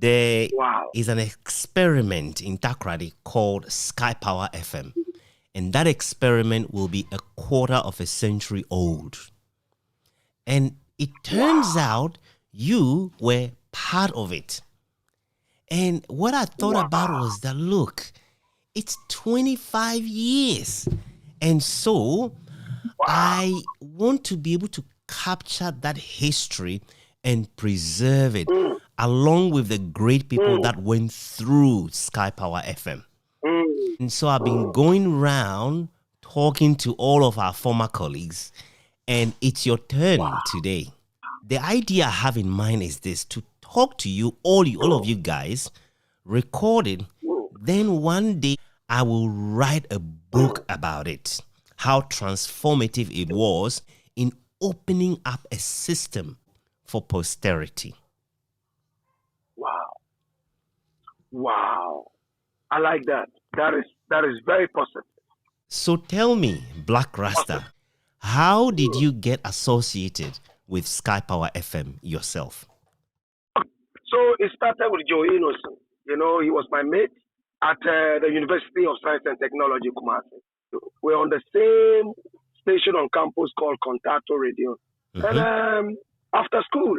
There Wow. is an experiment in Takoradi called Skyy Power FM. And that experiment will be a quarter of a century old. And it turns out you were part of it. And what I thought about was that, look, it's 25 years. And so I want to be able to capture that history and preserve it along with the great people that went through Skyy Power FM. And so I've been going around talking to all of our former colleagues, and it's your turn today. The idea I have in mind is this: to talk to you, all of you guys, record it, then one day I will write a book about it, how transformative it was in opening up a system for posterity. Wow. I like that. That is very positive. So tell me, Blakk Rasta, how did you get associated with Skyy Power FM yourself? So it started with Joe Innocent. You know, he was my mate at the University of Science and Technology, Kumasi. We're on the same station on campus called Contato Radio. And after school,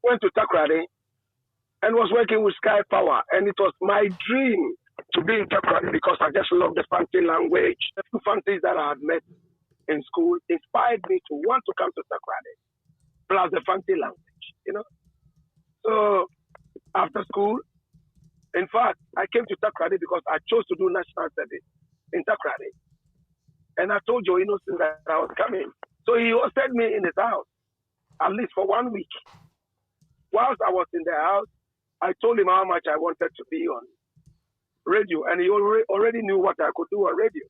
went to Takoradi and was working with Skyy Power. And it was my dream to be in Takoradi because I just love the Fanti language. The few Fantis that I had met in school inspired me to want to come to Takoradi, plus the Fanti language, you know. So after school, in fact, I came to Takoradi because I chose to do national service in Takoradi. And I told Joe Innocent that I was coming. So he hosted me in his house, at least for 1 week. Whilst I was in the house, I told him how much I wanted to be on radio, and he already knew what I could do on radio.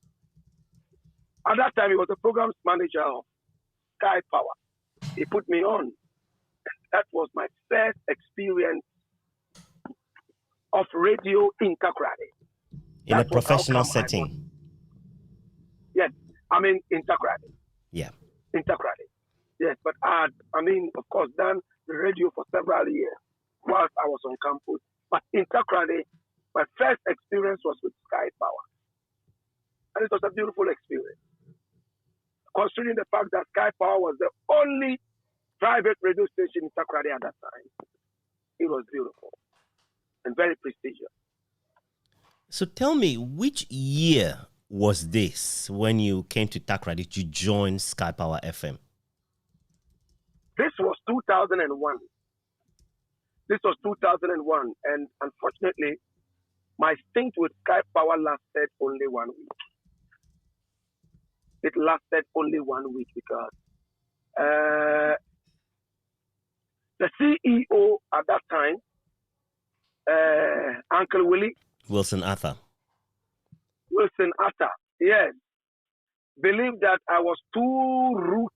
At that time, he was the programs manager of Skyy Power. He put me on. That was my first experience of radio in Takoradi. In a professional setting? Yes, I mean in Takoradi. Yeah. In Takoradi. Yes, but I mean, of course, done the radio for several years whilst I was on campus. But in Takoradi, my first experience was with Skyy Power. And it was a beautiful experience. Considering the fact that Skyy Power was the only private radio station in Takoradi at that time. It was beautiful and very prestigious. So tell me, which year was this when you came to Takoradi to join Skyy Power FM? This was 2001. This was 2001, and unfortunately, my stint with Skyy Power lasted only 1 week. It lasted only 1 week because the CEO at that time, Uncle Wilson Arthur, yes, believed that I was too rude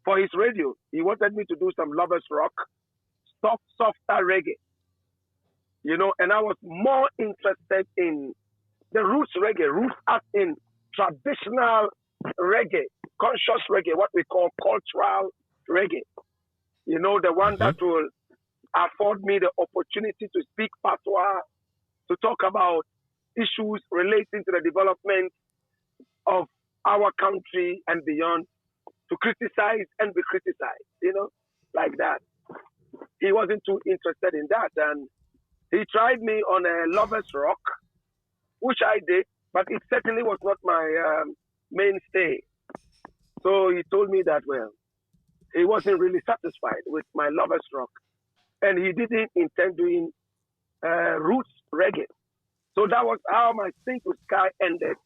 for his radio. He wanted me to do some lovers rock, softer reggae, you know, and I was more interested in the roots reggae, roots as in traditional reggae, conscious reggae, what we call cultural reggae. You know, the one that will afford me the opportunity to speak patois, to talk about issues relating to the development of our country and beyond, to criticize and be criticized, you know, like that. He wasn't too interested in that. And he tried me on a lovers rock, which I did, but it certainly was not my mainstay. So he told me that, well, he wasn't really satisfied with my lovers rock. And he didn't intend doing roots reggae. So that was how my stint with Skyy ended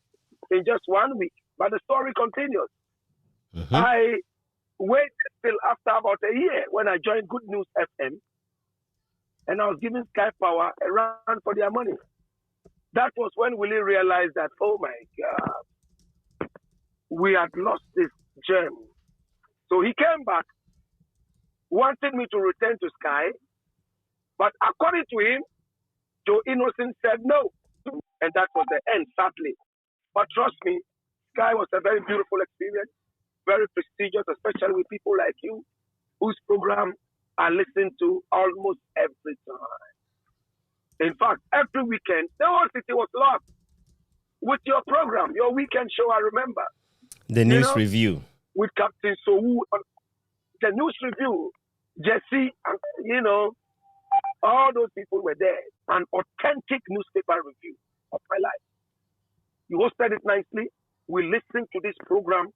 in just 1 week. But the story continues. I waited till after about a year when I joined Good News FM, and I was giving Skyy Power a run for their money. That was when Willie realized that, oh my God, we had lost this gem. So he came back, wanted me to return to Skyy, but according to him, Joe Innocent said no. And that was the end, sadly. But trust me, Skyy was a very beautiful experience, very prestigious, especially with people like you, whose program I listen to almost every time. In fact, every weekend, the whole city was locked with your program, your weekend show, I remember. The news review. With Captain Sowu, the news review, Jesse, and, all those people were there. An authentic newspaper review of my life. You hosted it nicely. We listened to this program.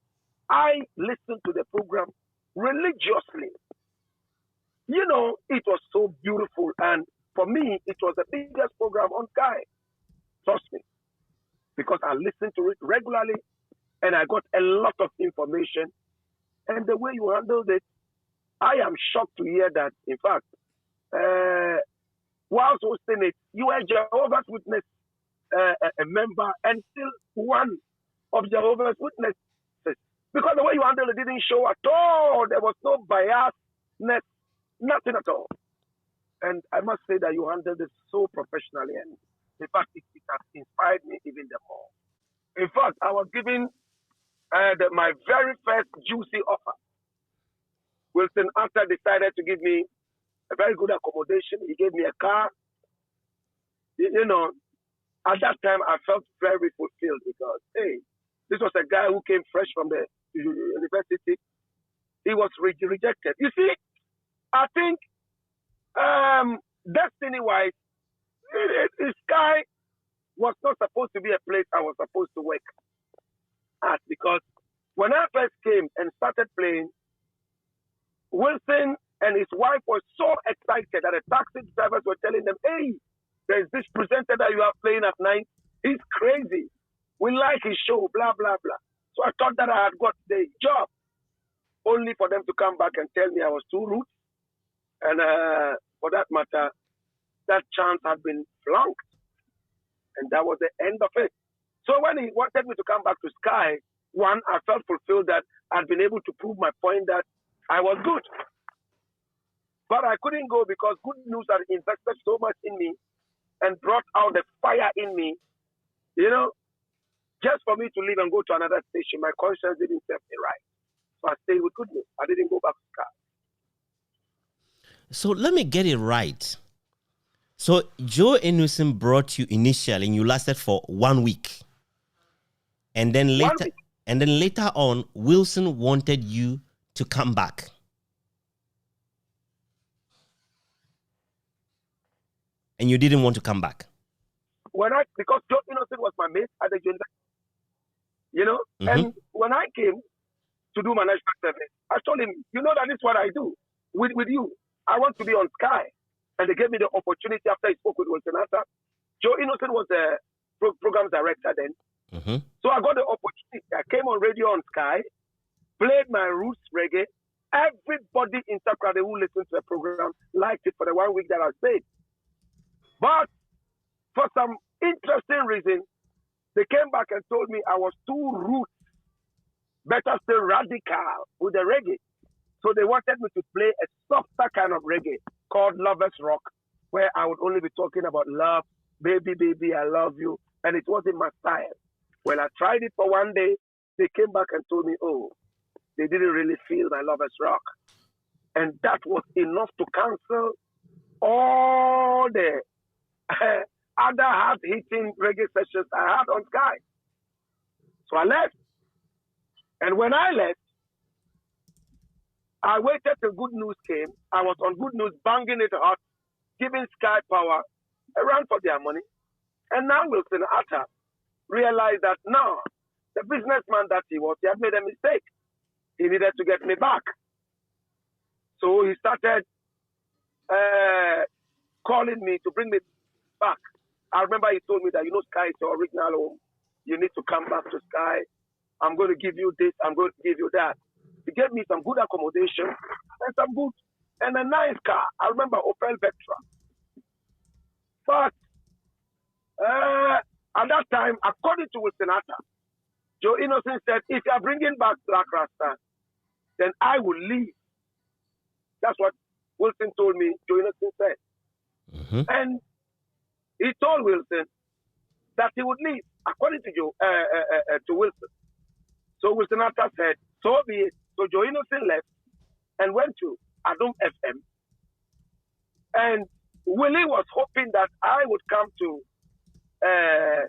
I listened to the program religiously. It was so beautiful. And for me, it was the biggest program on Skyy. Trust me. Because I listened to it regularly and I got a lot of information. And the way you handled it, I am shocked to hear that, in fact, whilst hosting it, you were Jehovah's Witness a member and still one of Jehovah's Witnesses. Because the way you handled it didn't show at all. There was no biasness, nothing at all. And I must say that you handled it so professionally. And in fact, it has inspired me even more. In fact, I was given my very first juicy offer. Wilson, after decided to give me a very good accommodation, he gave me a car. At that time, I felt very fulfilled because, hey, this was a guy who came fresh from the university. He was rejected. You see, I think destiny-wise, Skyy was not supposed to be a place I was supposed to work at, because when I first came and started playing, Wilson and his wife were so excited that the taxi drivers were telling them, hey, there's this presenter that you are playing at night. He's crazy. We like his show, blah, blah, blah. So I thought that I had got the job, only for them to come back and tell me I was too rude. And for that matter, that chance had been flunked. And that was the end of it. So when he wanted me to come back to Skyy, one, I felt fulfilled that I'd been able to prove my point that I was good. But I couldn't go because Good News had invested so much in me and brought out the fire in me, just for me to leave and go to another station. My conscience didn't serve me right. So I stayed with Good News. I didn't go back to Skyy. So let me get it right. So Joe Innocent brought you initially and you lasted for 1 week. And then later on, Wilson wanted you to come back. And you didn't want to come back. Because Joe Innocent was my mate at the gender, and when I came to do my national service, I told him, that is what I do with you. I want to be on Skyy. And they gave me the opportunity after I spoke with Wilson. Joe Innocent was the program director then. So I got the opportunity. I came on radio on Skyy, played my roots reggae. Everybody in Takrady who listened to the program liked it for the 1 week that I stayed. But for some interesting reason, they came back and told me I was too roots, better still radical with the reggae. So they wanted me to play a softer kind of reggae called Lovers Rock, where I would only be talking about love, baby, baby, I love you. And it wasn't my style. When I tried it for 1 day, they came back and told me, they didn't really feel my Lovers Rock. And that was enough to cancel all the other hard-hitting reggae sessions I had on Skyy. So I left. And when I left, I waited till Good News came. I was on Good News, banging it hot, giving Skyy Power a run for their money. And now Wilson Atta realized that now, the businessman that he was, he had made a mistake. He needed to get me back. So he started calling me to bring me back. I remember he told me that, Skyy is your original home. You need to come back to Skyy. I'm going to give you this. I'm going to give you that. He gave me some good accommodation and a nice car. I remember Opel Vectra. But at that time, according to Wilson Atta, Joe Innocent said, if you are bringing back Blakk Rasta, then I will leave. That's what Wilson told me, Joe Innocent said. And he told Wilson that he would leave, according to to Wilson. So Wilson Atta said, so be it. So Joe Innocent left and went to Adom FM And Willie was hoping that I would come to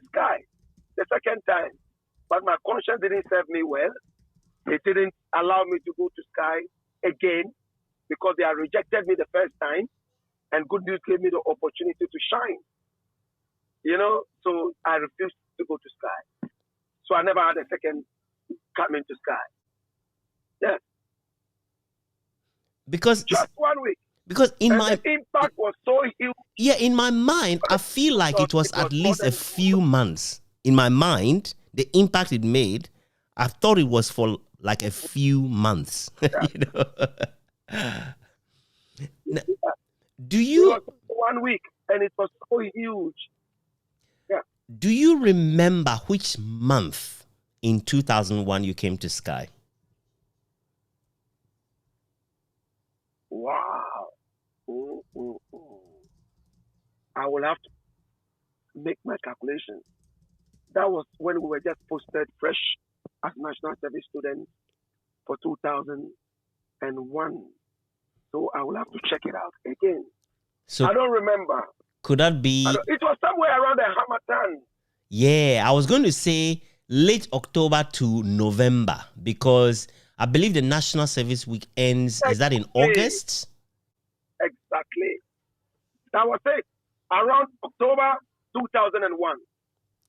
Skyy the second time, but my conscience didn't serve me well. It didn't allow me to go to Skyy again because they had rejected me the first time, and Good News gave me the opportunity to shine. So I refused to go to Skyy. So I never had a second coming to Skyy. Yeah. Because just 1 week. Because the impact was so huge. Yeah, in my mind, I feel like it was at least a few months. In my mind, the impact it made, I thought it was for like a few months. Yeah. Now, do you? It was 1 week, and it was so huge. Yeah. Do you remember which month in 2001 you came to Skyy? Wow. I will have to make my calculations. That was when we were just posted fresh as national service students for 2001. So I will have to check it out again. So I don't remember. Could that be? It was somewhere around the Hamatan. Yeah, I was going to say late October to November, because I believe the National Service Week ends. Exactly. Is that in August? Exactly. That was it. Around October 2001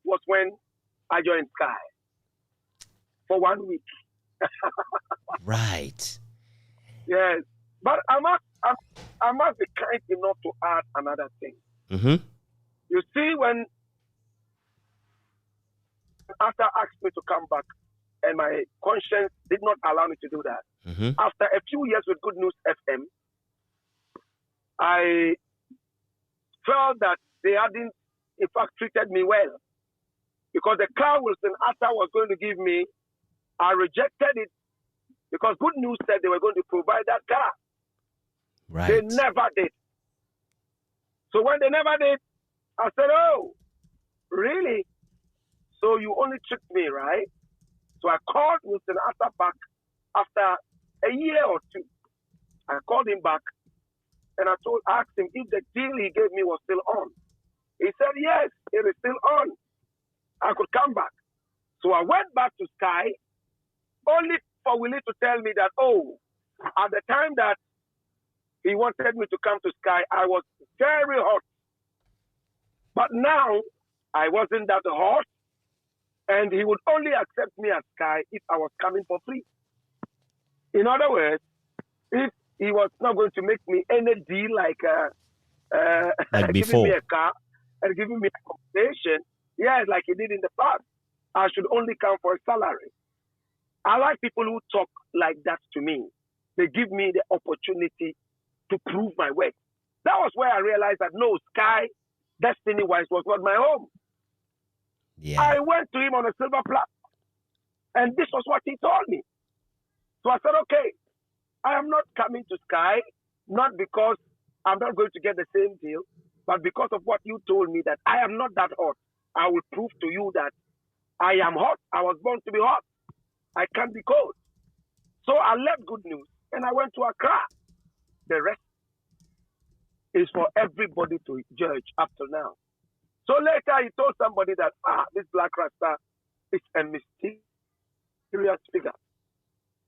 was when I joined Skyy for 1 week. Right. Yes. But I must be kind enough to add another thing. Mm-hmm. You see, when after asked me to come back, and my conscience did not allow me to do that. Mm-hmm. After a few years with Good News FM, I felt that they hadn't, in fact, treated me well. Because the car Wilson Atta was going to give me, I rejected it because Good News said they were going to provide that car. Right. They never did. So when they never did, I said, oh, really? So you only tricked me, right? So I called Wilson Atta back after a year or two. I called him back and I asked him if the deal he gave me was still on. He said, yes, it is still on. I could come back. So I went back to Skyy only for Willie to tell me that, oh, at the time that he wanted me to come to Skyy, I was very hot. But now I wasn't that hot, and he would only accept me at Skyy if I was coming for free. In other words, if he was not going to make me any deal like before, giving me a car and giving me a compensation, yes, like he did in the past, I should only come for a salary. I like people who talk like that to me. They give me the opportunity to prove my worth. That was where I realized that no, Skyy, destiny-wise, was not my home. Yeah. I went to him on a silver platter, and this was what he told me. So I said, okay, I am not coming to Skyy, not because I'm not going to get the same deal, but because of what you told me that I am not that hot. I will prove to you that I am hot. I was born to be hot. I can't be cold. So I left Good News and I went to Accra. The rest is for everybody to judge up to now. So later he told somebody that, this Blakk Rasta is a mysterious figure.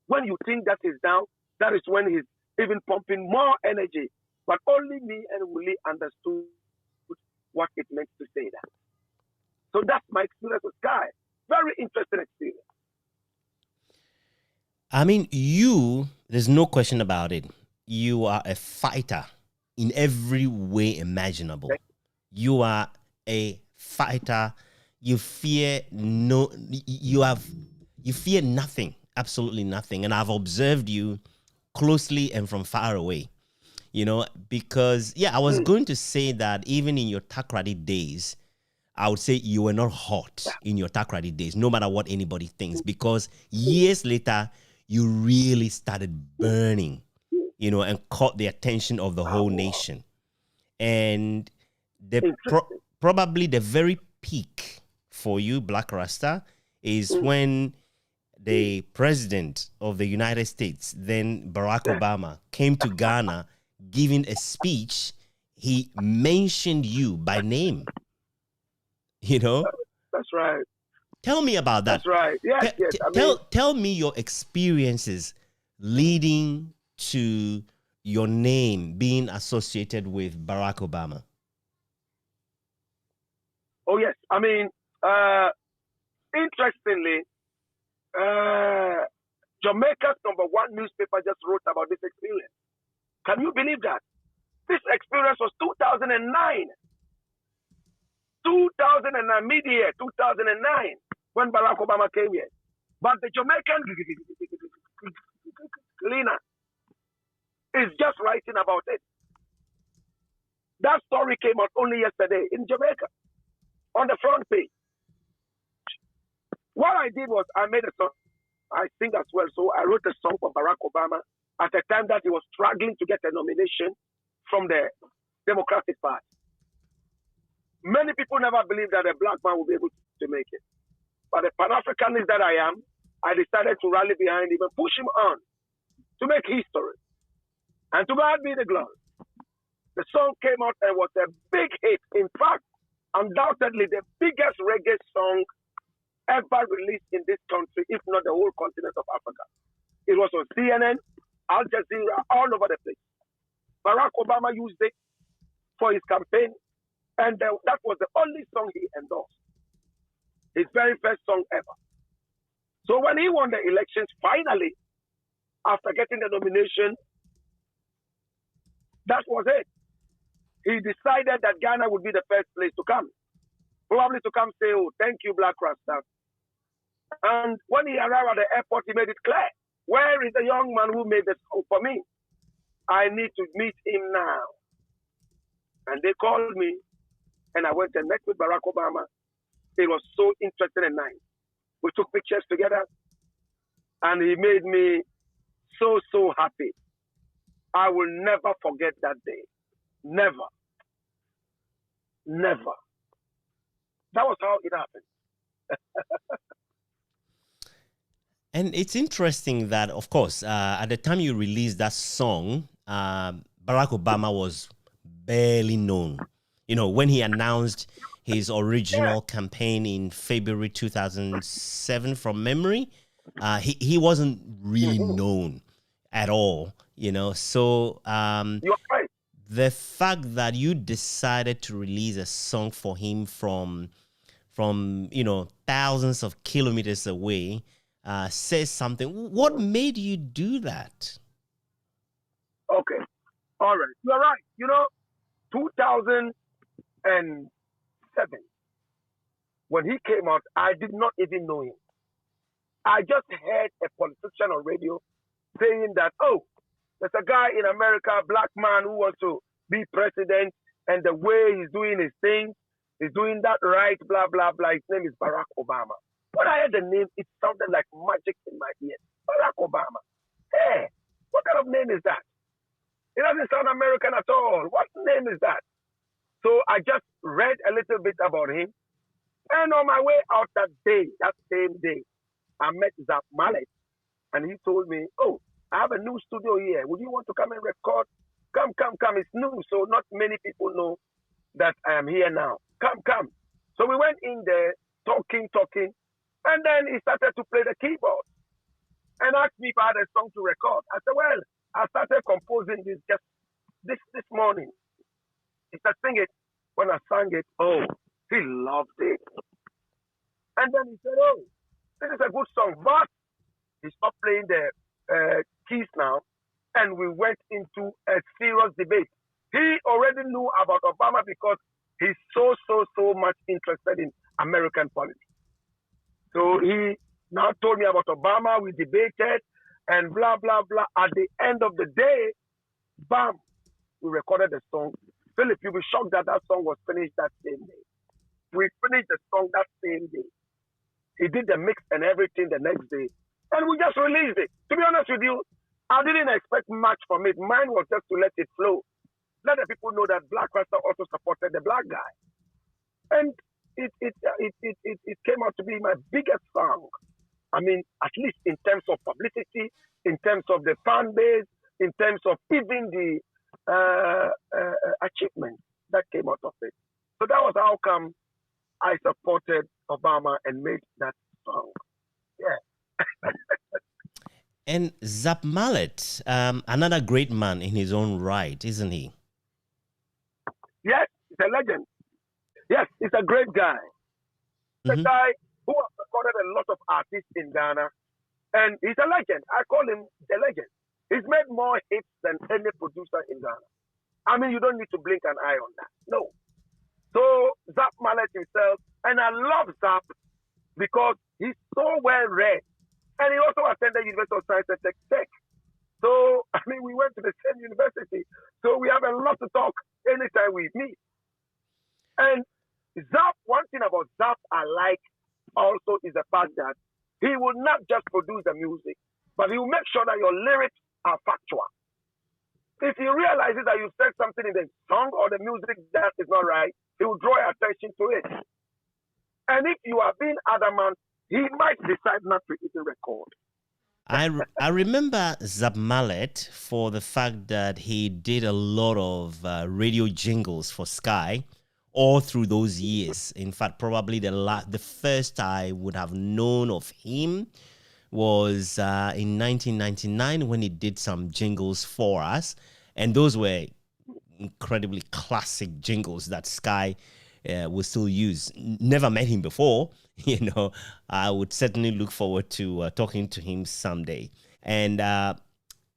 When you think that is down, that is when he's even pumping more energy. But only me and Willie understood what it meant to say that. So that's my experience with Skyy. Very interesting experience. I mean, there's no question about it. You are a fighter in every way imaginable. You are a fighter. You fear you fear nothing, absolutely nothing. And I've observed you closely and from far away, because, I was going to say that even in your Takrady days, I would say you were not hot in your Takrady days, no matter what anybody thinks, because years later, you really started burning, and caught the attention of the whole nation. And probably the very peak for you, Blakk Rasta, is when the president of the United States, then Barack Obama, came to Ghana giving a speech he mentioned you by name. You know? That's right. Tell me about that. That's right. Yes, yes. Tell me your experiences leading to your name being associated with Barack Obama. Oh, yes. I mean, interestingly, Jamaica's #1 newspaper just wrote about this experience. Can you believe that? This experience was 2009. 2009, mid-year, 2009, when Barack Obama came here. But the Jamaican cleaner is just writing about it. That story came out only yesterday in Jamaica, on the front page. What I did was I made a song. I sing as well, so I wrote a song for Barack Obama at the time that he was struggling to get a nomination from the Democratic Party. Many people never believed that a black man would be able to make it. But the Pan-Africanist that I am, I decided to rally behind him and push him on to make history. And to God be the glory. The song came out and was a big hit. In fact, undoubtedly the biggest reggae song ever released in this country, if not the whole continent of Africa. It was on CNN, Al Jazeera, all over the place. Barack Obama used it for his campaign, and that was the only song he endorsed. His very first song ever. So when he won the elections, finally, after getting the nomination, that was it. He decided that Ghana would be the first place to come. Probably to come say, oh, thank you, Blakk Rasta. And when he arrived at the airport, he made it clear. Where is the young man who made the song for me? I need to meet him now. And they called me, and I went and met with Barack Obama. It was so interesting and nice. We took pictures together, and he made me so, so happy. I will never forget that day. Never. Never. That was how it happened. And it's interesting that, of course, at the time you released that song, Barack Obama was barely known. You know, when he announced his original campaign in February 2007, from memory, he wasn't really known at all, you know. So You're right. the fact that you decided to release a song for him from you know, thousands of kilometers away says something. What made you do that? Okay. All right. You're right. You know, 2007, when he came out, I did not even know him. I just heard a politician on radio saying that, oh, there's a guy in America, a black man who wants to be president, and the way he's doing his thing, he's doing that right, blah, blah, blah. His name is Barack Obama. When I heard the name, it sounded like magic in my ears. Barack Obama. Hey, what kind of name is that? It doesn't sound American at all. What name is that? So I just read a little bit about him. And on my way out that day, that same day, I met Zap Mallet. And he told me, oh, I have a new studio here. Would you want to come and record? Come. It's new, so not many people know that I am here now. Come. So we went in there, talking. And then he started to play the keyboard and asked me if I had a song to record. I said, well, I started composing this just this morning. He said, sing it. When I sang it, oh, he loved it. And then he said, oh, this is a good song, but he stopped playing the keys now, and we went into a serious debate. He already knew about Obama because he's so much interested in American politics. So he now told me about Obama. We debated and blah, blah, blah. At the end of the day, bam, we recorded the song. Philip, you'll be shocked that song was finished that same day. We finished the song that same day. He did the mix and everything the next day. And we just released it. To be honest with you, I didn't expect much from it. Mine was just to let it flow. Let the people know that Blakk Rasta also supported the black guy. And it came out to be my biggest song. I mean, at least in terms of publicity, in terms of the fan base, in terms of even the achievement. come, I supported Obama and made that song. Yeah. And Zap Mallet, another great man in his own right, isn't he? Yes, he's a legend. Yes, he's a great guy. The guy who has recorded a lot of artists in Ghana, and he's a legend. I call him the legend. He's made more hits than any producer in Ghana. I mean, you don't need to blink an eye on that. No. So Zap Mallet himself, and I love Zap because he's so well read, and he also attended University of Science and Tech. So I mean, we went to the same university, so we have a lot to talk anytime we meet. And Zap, one thing about Zap I like also is the fact that he will not just produce the music, but he will make sure that your lyrics are factual. If he realizes that you said something in the song or the music that is not right, he will draw your attention to it. And if you are being adamant, he might decide not to even record. I remember Zap Mallet for the fact that he did a lot of radio jingles for Skyy all through those years. In fact, probably the first I would have known of him was in 1999 when he did some jingles for us. And those were incredibly classic jingles that Skyy will still use. Never met him before. I would certainly look forward to talking to him someday. And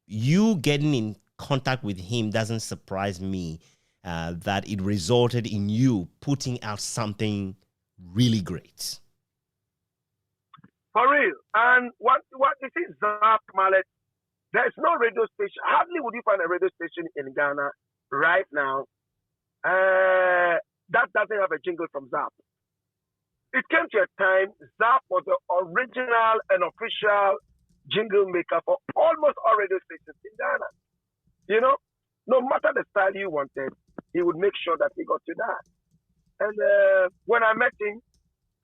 you getting in contact with him doesn't surprise me that it resulted in you putting out something really great. For real. And what this is Zap Mallet. There's no radio station. Hardly would you find a radio station in Ghana right now that doesn't have a jingle from Zap. It came to a time Zap was the original and official jingle maker for almost all radio stations in Ghana. No matter the style you wanted, he would make sure that he got to that. And when I met him,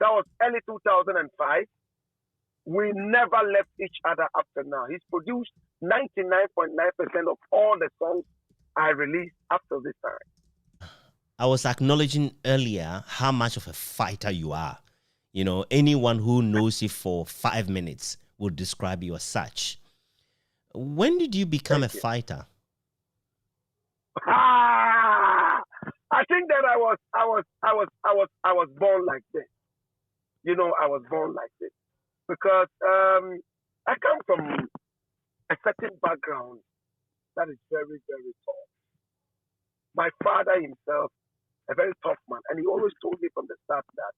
that was early 2005. We never left each other up to now. He's produced 99.9% of all the songs I released up to this time. I was acknowledging earlier how much of a fighter you are. Anyone who knows you for 5 minutes would describe you as such. When did you become a fighter? I think that I was born like this. I was born like this because I come from a certain background that is very, very tough. My father himself, a very tough man, and he always told me from the start that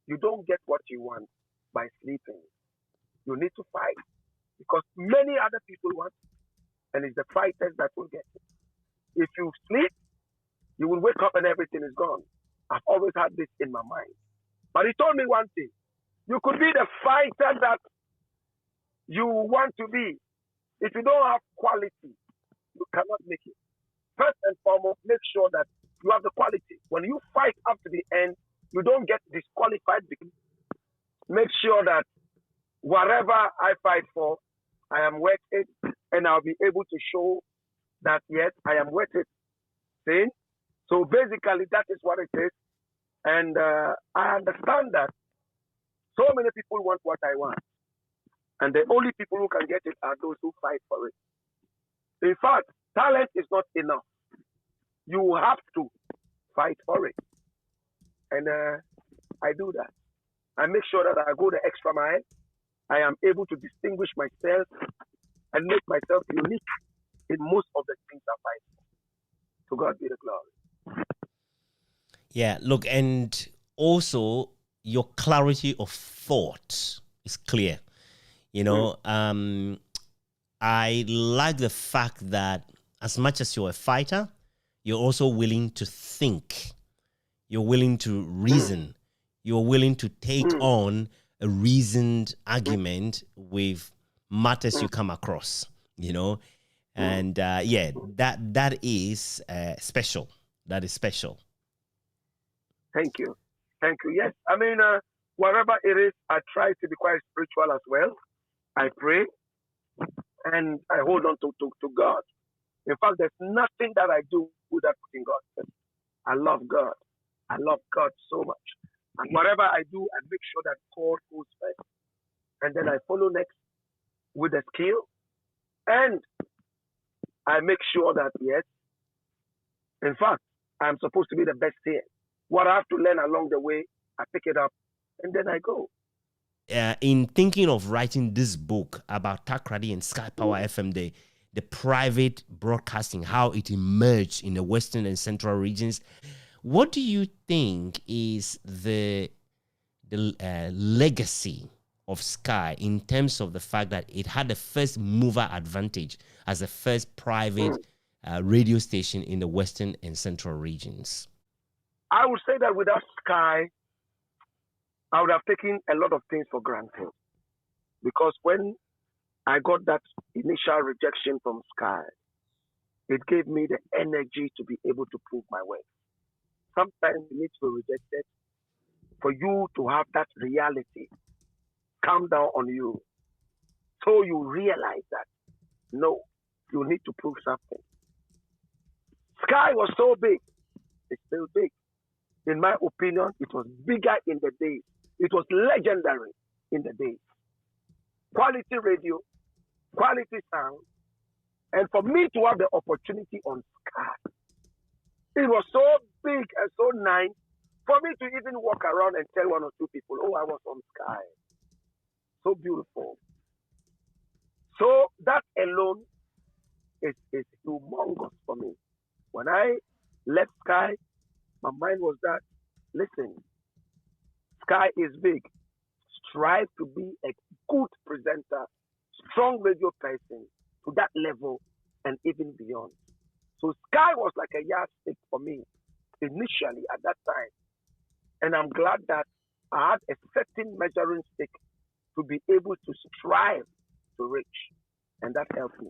you don't get what you want by sleeping. You need to fight because many other people want it, and it's the fighters that will get it. If you sleep, you will wake up and everything is gone. I've always had this in my mind. But he told me one thing. You could be the fighter that you want to be. If you don't have quality, you cannot make it. First and foremost, make sure that you have the quality. When you fight up to the end, you don't get disqualified. Make sure that whatever I fight for, I am worth it, and I'll be able to show that, yes, I am worth it. See? So basically, that is what it is. And I understand that so many people want what I want. And the only people who can get it are those who fight for it. In fact, talent is not enough. You have to fight for it. And I do that. I make sure that I go the extra mile. I am able to distinguish myself and make myself unique in most of the things I fight for. To God be the glory. Yeah, look, and also your clarity of thought is clear. I like the fact that as much as you're a fighter, you're also willing to think. You're willing to reason. You're willing to take on a reasoned argument with matters you come across, And that is special. That is special. Thank you. Yes, I mean, whatever it is, I try to be quite spiritual as well. I pray and I hold on to God. In fact, there's nothing that I do without putting God first. I love God. I love God so much. And whatever I do, I make sure that God goes first. And then I follow next with the skill. And I make sure that, yes, in fact, I'm supposed to be the best here. What I have to learn along the way, I pick it up and then I go. In thinking of writing this book about Takoradi and Skyy Power FM, the private broadcasting, how it emerged in the Western and Central regions, what do you think is the legacy of Skyy in terms of the fact that it had the first mover advantage as the first private radio station in the Western and Central regions? I would say that without Skyy, I would have taken a lot of things for granted. Because when I got that initial rejection from Skyy, it gave me the energy to be able to prove my worth. Sometimes you need to be rejected for you to have that reality come down on you. So you realize that, no, you need to prove something. Skyy was so big. It's still big. In my opinion, it was bigger in the days. It was legendary in the days. Quality radio, quality sound. And for me to have the opportunity on Skyy, it was so big and so nice for me to even walk around and tell one or two people, oh, I was on Skyy. So beautiful. So that alone is humongous for me. When I left Skyy, my mind was that, listen, Skyy is big. Strive to be a good presenter, strong radio person to that level and even beyond. So Skyy was like a yardstick for me initially at that time. And I'm glad that I had a certain measuring stick to be able to strive to reach. And that helped me.